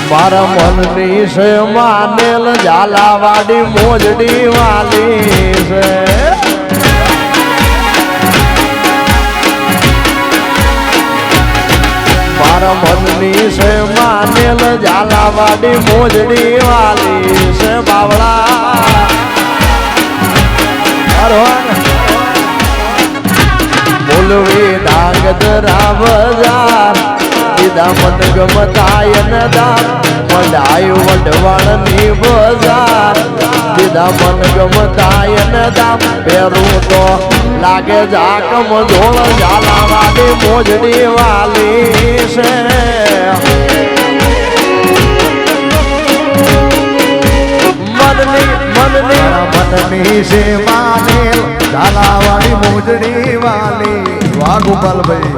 મારા મનની છે માનેલ ઝાલાવાડી મોજડી વાલી છે મારા મનની છે માનેલ ઝાલાવાડી મોજડી વાલી છે બાવળા બોલવી ડાંગદરા બજાર દીધા મન ગમતાય ન દામ મંડાયું વઢવાણ ની બજાર દીધા મન ગમતાય ન દામ પહેરું તો લાગે જાકમ ધોળ ઝાલાવાડી મોજડી વાલી છે મનની છે માનેલ ઝાલાવાડી મોજડી વાલી વાહ ગોપાલભાઈ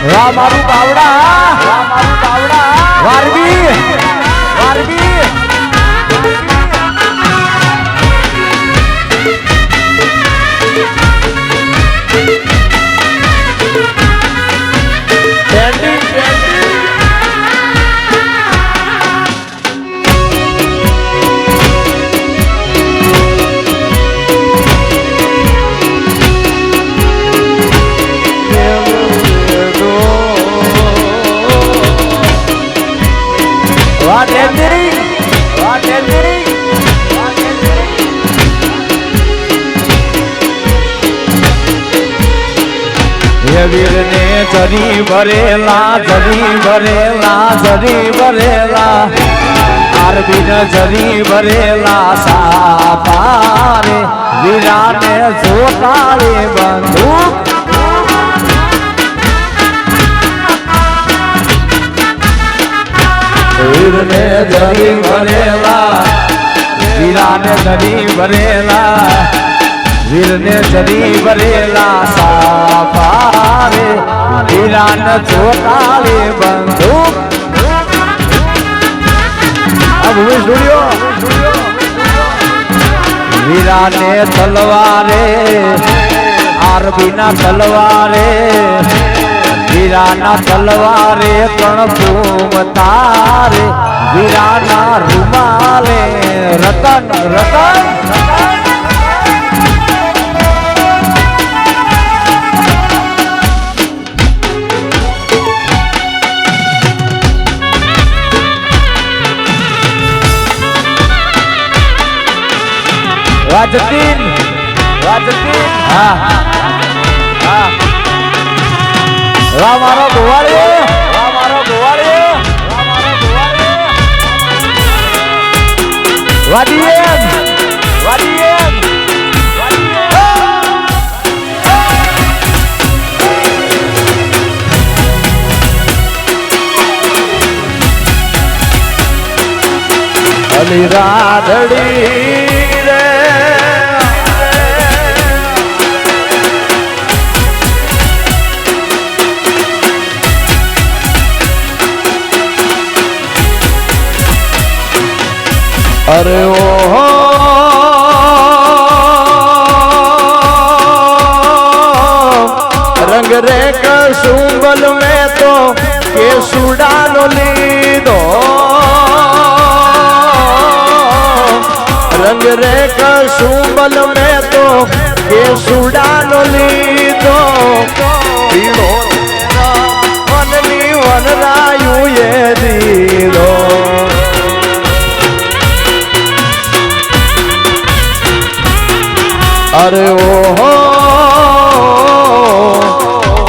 વાહ મારું બાવડા વારબી વીર ને જરી ભરેલા આરબી ને જરી ભરેલા સાપારે વીરા ને જોતાળે બંદૂક વીર ને જરી ભરેલા વીરા ને જરી ભરેલા વીર ને જરી ભરેલા સાપારે વીરા ને જોતાળે બંદૂક વીરા ને તલવારે આરબી ના તલવારે વીરા ના તલવારે ત્રણ તારે વીરા ના રૂમાલે રતન રાજતીન હા મારો ગોવાળીઓ વાડીએમ અલી રાધડી अरे ओ रंग रे कसुंबल में तो के सुडानो लीदो रंग रे कसुंबल में तो के सुडानो लीदो पीड़ो वननी वनरायु ये दीदो अरे ओ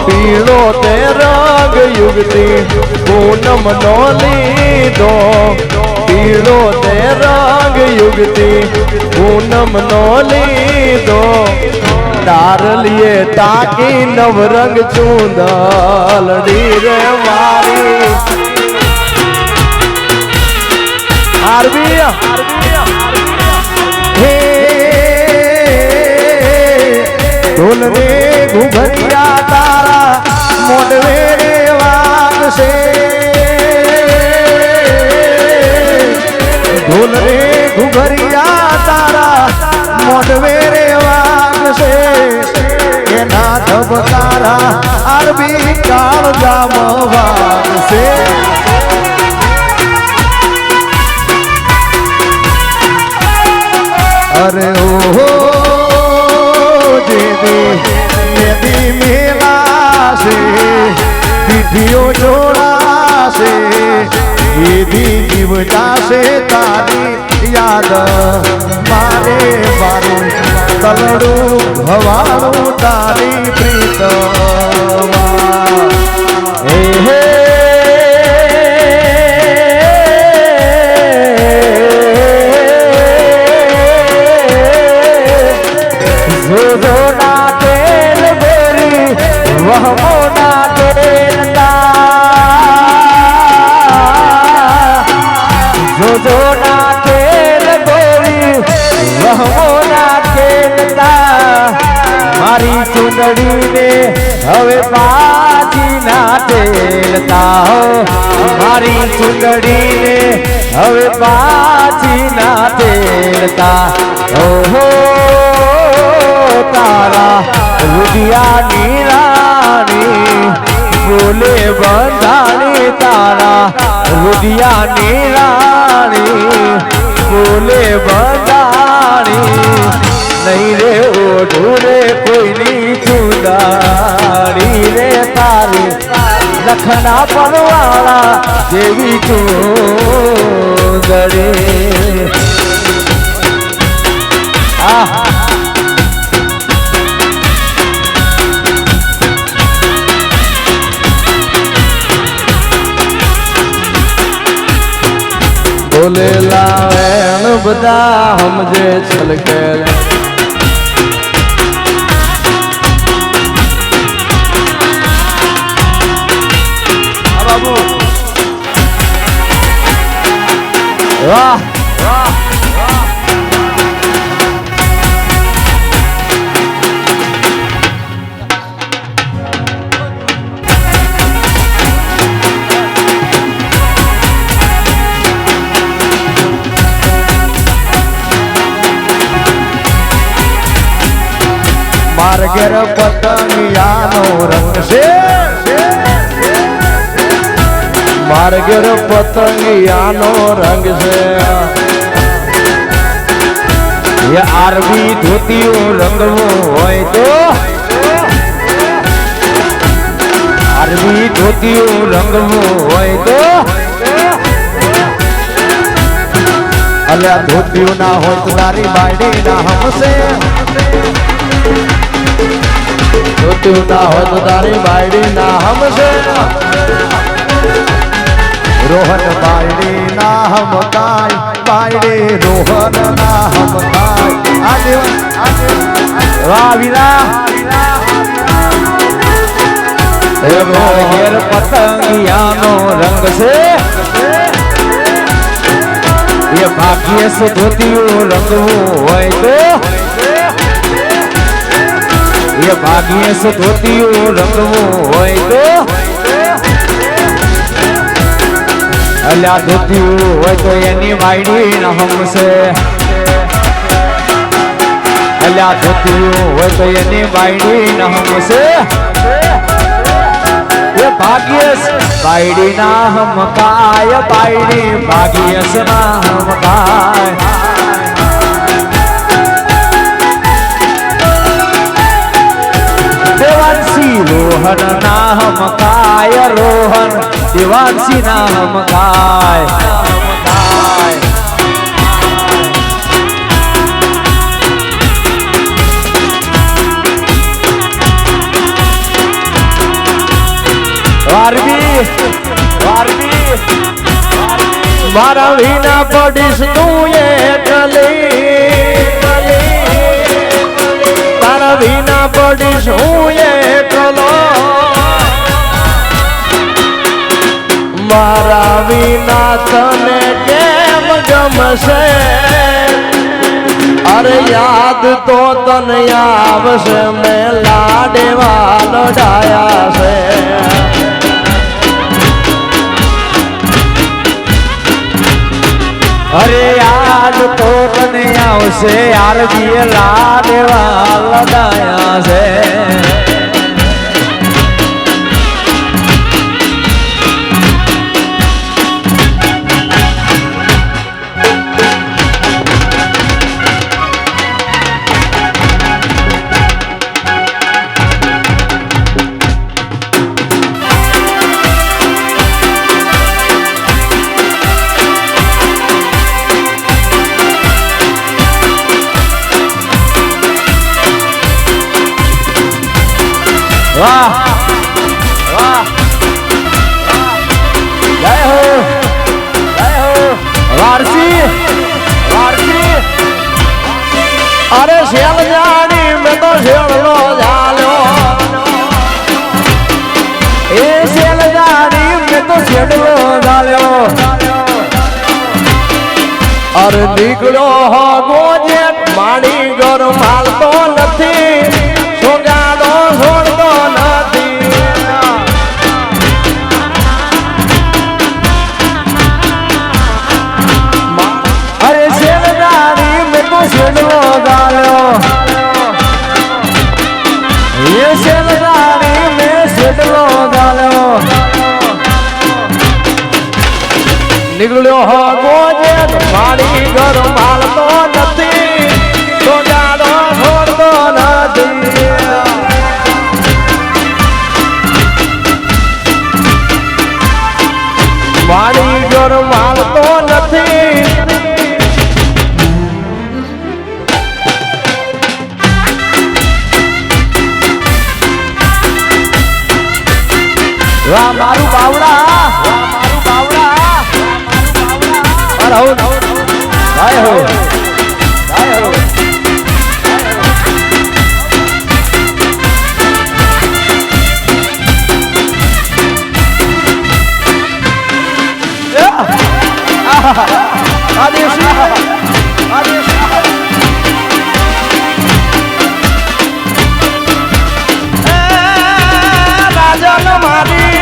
पीड़ो ते रंग युगती पूनम नो लीधो पीड़ो ते रंग युगती पूनम नो लीधो तार लिए ताकी नवरंग चूंदलड़ी रे मारी आरबिया ढोल रे घुघरिया तारा मोडवे रे वाग से ढोल रे घुघरिया तारा मोडवे रे वाग से ये ना धबकारा आरबी આવી કાળ જામવાન છે અરે ઓહો દીદી મેદી મેલાશે પીઠીઓ જોડાશે દીદી જીવ જાશે તારી યાદ મારે મારું તલડું ભવાળું તારી પ્રીતમાં હે હે જોના તેલ ગોરી વહમોના જોના તેલ ગોરી વહમોના તેલતા મારી ચૂંદડીને હવે પાછી ના તેલતા મારી ચૂંદડીને હવે પાછી ના તેલતા ઓહો તારા રુદિયાની રાણી બોલે બંધાણી તારા રુદિયાની રાણી બોલે બંધાણી નહીં રે ઓઢું રે કોઈની ચૂંદાડી રે તારી લખના પરવાળા જેવી ચૂંદડી આહા બોલેલા વેણ બધા સમજે છલકે બાબુ વાહ વાહ માર્ગેર પતંગિયાનો રંગ છે માર્ગેર પતંગિયાનો રંગ છે એ આરબી ધોતીઓ રંગવું હોય તો આરબી ધોતીઓ રંગવું હોય તો અલ્યા ધોતીઓ ના હોય તો તારી બાયડી ના હમશે ધોતીઓ ના હોય તો તારી બાયડી ના હમશે રોહન બાયડી ના હમકાય બાયડી રોહન ના હમકાય વાહ વીરા ઘેર પતંગિયાનો રંગ છે એ ભાગ્ય સે ધોતીયું રંગવું હોય તો એ ભાગ્ય સે ધોતીયું રંગવું હોય તો અલ્યા ધોતીયું હોય તો એની વાયડી ન હમશે અલ્યા ધોતીયું હોય તો એની વાયડી ન હમશે એ ભાગ્યસ બાયડી ના હમકાય બાયડી ભાગ્યસ ના હમકાય દેવાંશી રોહન ના હમકાય રોહન દેવાંશી ના હમકાય મારા વિના પડીશ તું એકલી તારા વિના પડીશ હું એકલો મારા વિના તને કેમ ગમશે અરે યાદ તો તને આવશે મેં લાડવા લડાયા છે અરે યાદ તો તને આવશે યાર જીલા દેવા લડાયા છે વાહ વાહ જય હો વારસી વારસી અરે શેલ જાણી મેં તો શેલનો જાલ્યો એ શેલ જાણી મેં તો શેલનો જાલ્યો અરે નીકળ્યો હો ગોજે માણી ઘર માલતો નથી સોગાડો છોડતો નથી અરે શેલદારી મેં તો શેલનો ગાલ્યો એ શેલદારી મેં શેલનો ગાલ્યો નીકળ્યો હો ગોજે મારી ઘર માલતો નથી સોગાડો છોડતો નથી મારી ઘર માલતો નથી વાહ મારું બાવડા મારું બાવડા અરે હો ગાય હો ગાય હો આદેશ આદેશ રાજન મારી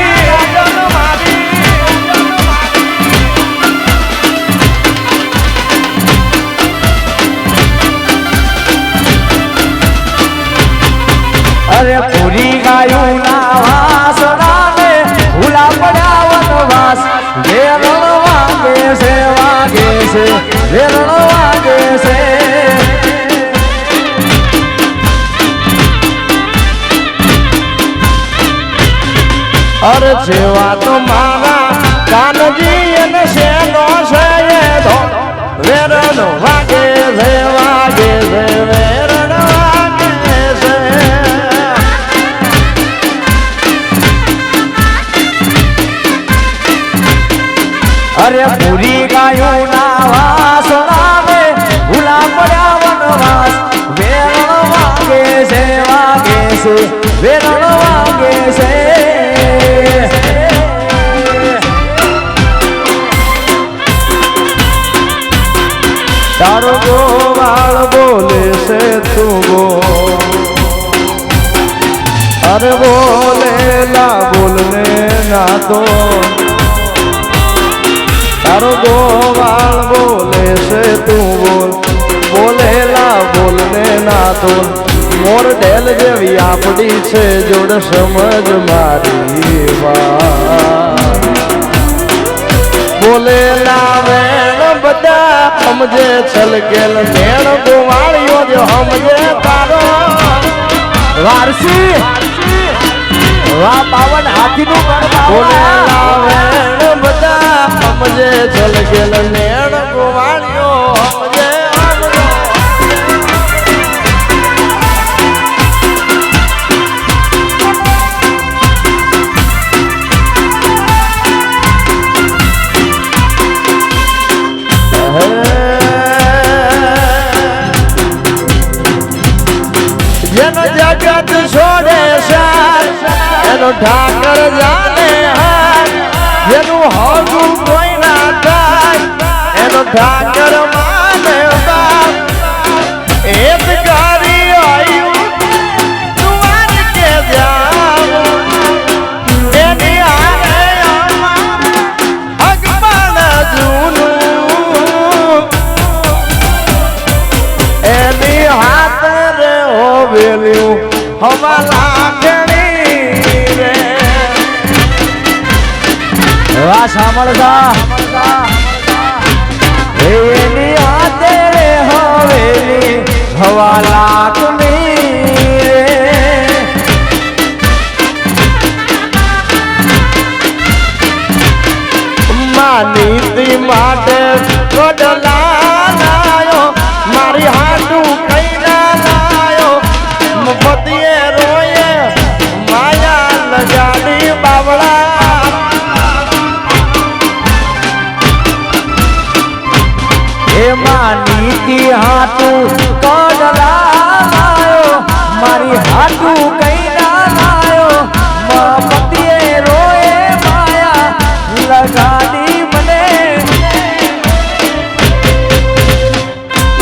અરે પૂરી ગાયું ના વાસણા ને ભૂલા પડ્યા વનવાસ વેરણ વાગે છે વેરણ વાગે છે અરે જેવા તો મારા કાનજી અને શેનો છે તો વેરણ વાગે છે વેરણ વાગે છે અરે પૂરી ગાયું ના વાસણા ને ભૂલા પડ્યા વનવાસ વેરણ વાગે છે વેરણ વાગે છે તારો ગોવાળ બોલે છે તું બોલ અરે બોલેલા બોલને ના તો તારો ગોવાળ બોલે છે તું બોલ બોલેલા બોલને ના તો મોર ડેલ જેવી આપડી છે જોડ સમજ મારી વાત બોલેલા વેણ બધા સમજે છલકેલ નેણ ગોવાળિયો જો સમજે તારો વારસી વાહ પાવન હાથીનું બોલેલા વેણ બધા સમજે છલકેલ નેણ ગોવાળિયો સમજે જેનો જગત છોડે એનો ઠાકર જાને જેનું હોગું કોઈ ના થાય એનો ઠાકર માને એક ગાડી આવ્યું તુવાર કે જાવ એની આરે અગમન જૂનું એની હાથ રે હોવેલ્યું હવા લાગણી રે વાહ સાંભળતા એની હાથે રે હોવેલી હવા લાગણી રે માનીતી માટે ગોડલા